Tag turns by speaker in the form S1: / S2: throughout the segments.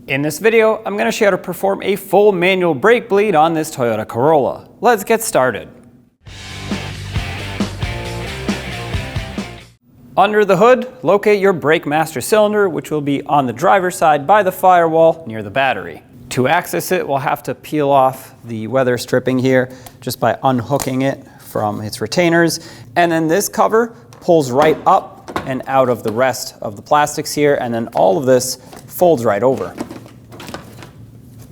S1: In this video, I'm going to show you how to perform a full manual brake bleed on this Toyota Corolla. Let's get started. Under the hood, locate your brake master cylinder, which will be on the driver's side by the firewall near the battery. To access it, we'll have to peel off the weather stripping here just by unhooking it from its retainers. And then this cover pulls right up and out of the rest of the plastics here, and then all of this folds right over.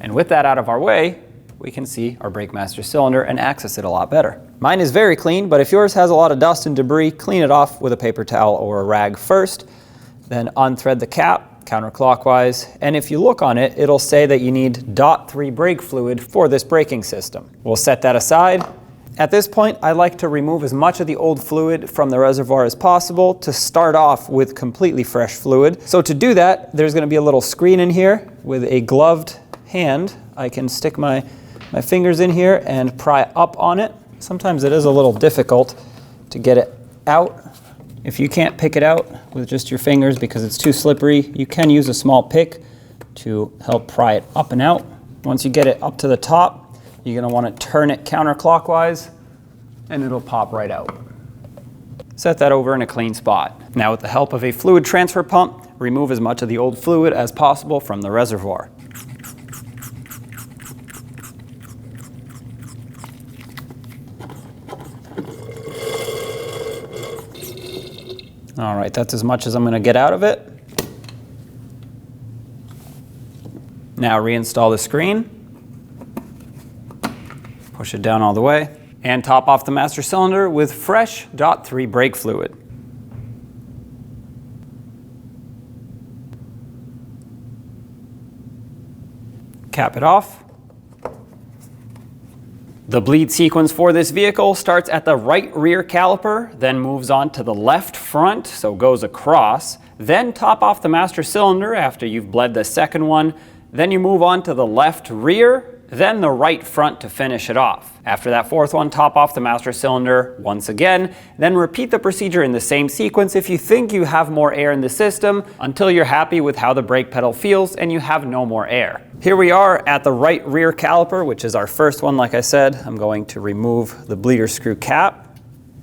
S1: And with that out of our way, we can see our brake master cylinder and access it a lot better. Mine is very clean, but if yours has a lot of dust and debris, clean it off with a paper towel or a rag first, then unthread the cap counterclockwise, and if you look on it, it'll say that you need .3 brake fluid for this braking system. We'll set that aside. At this point, I like to remove as much of the old fluid from the reservoir as possible to start off with completely fresh fluid. So to do that, there's going to be a little screen in here. With a gloved hand, I can stick my fingers in here and pry up on it. Sometimes it is a little difficult to get it out. If you can't pick it out with just your fingers because it's too slippery, you can use a small pick to help pry it up and out. Once you get it up to the top, you're going to want to turn it counterclockwise and it'll pop right out. Set that over in a clean spot. Now with the help of a fluid transfer pump, remove as much of the old fluid as possible from the reservoir. All right, that's as much as I'm going to get out of it. Now reinstall the screen. Push it down all the way. And top off the master cylinder with fresh .3 brake fluid. Cap it off. The bleed sequence for this vehicle starts at the right rear caliper, then moves on to the left front, so goes across, then top off the master cylinder after you've bled the second one, then you move on to the left rear, then the right front to finish it off. After that fourth one, top off the master cylinder once again, then repeat the procedure in the same sequence if you think you have more air in the system until you're happy with how the brake pedal feels and you have no more air. Here we are at the right rear caliper, which is our first one. Like I said, I'm going to remove the bleeder screw cap.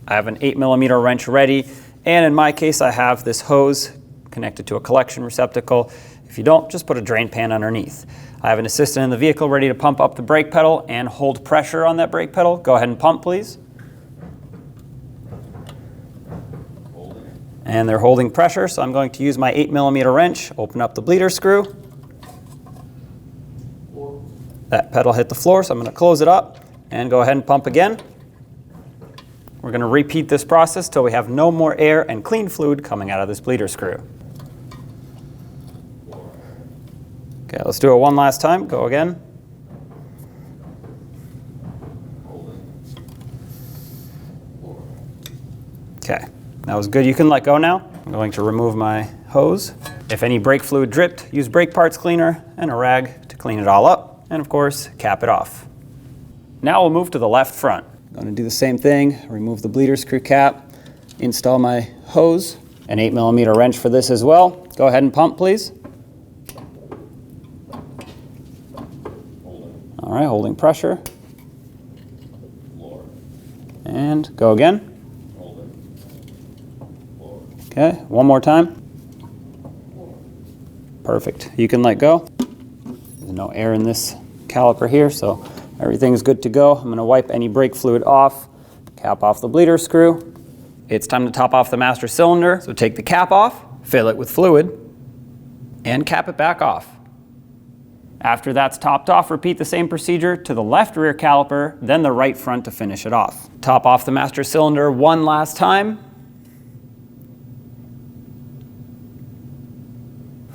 S1: I have an 8mm wrench ready, and in my case I have this hose connected to a collection receptacle. If you don't, just put a drain pan underneath. I have an assistant in the vehicle ready to pump up the brake pedal and hold pressure on that brake pedal. Go ahead and pump, please. And they're holding pressure, so I'm going to use my 8mm wrench, open up the bleeder screw. That pedal hit the floor, so I'm going to close it up and go ahead and pump again. We're going to repeat this process till we have no more air and clean fluid coming out of this bleeder screw. Okay, let's do it one last time. Go again. Okay, that was good. You can let go now. I'm going to remove my hose. If any brake fluid dripped, use brake parts cleaner and a rag to clean it all up. And of course, cap it off. Now we'll move to the left front. I'm going to do the same thing. Remove the bleeder screw cap, install my hose, an 8mm wrench for this as well. Go ahead and pump, please. All right, holding pressure. And go again. Okay, one more time. Perfect. You can let go. There's no air in this caliper here, so everything's good to go. I'm going to wipe any brake fluid off, cap off the bleeder screw. It's time to top off the master cylinder. So take the cap off, fill it with fluid, and cap it back off. After that's topped off, repeat the same procedure to the left rear caliper, then the right front to finish it off. Top off the master cylinder one last time.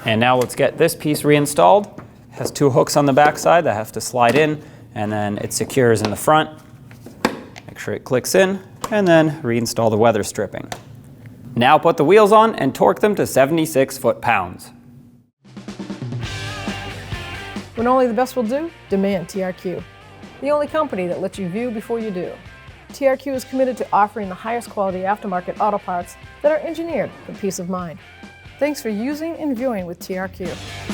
S1: And now let's get this piece reinstalled. It has two hooks on the back side that have to slide in, and then it secures in the front. Make sure it clicks in, and then reinstall the weather stripping. Now put the wheels on and torque them to 76 foot-pounds.
S2: When only the best will do, demand TRQ. The only company that lets you view before you do. TRQ is committed to offering the highest quality aftermarket auto parts that are engineered for peace of mind. Thanks for using and viewing with TRQ.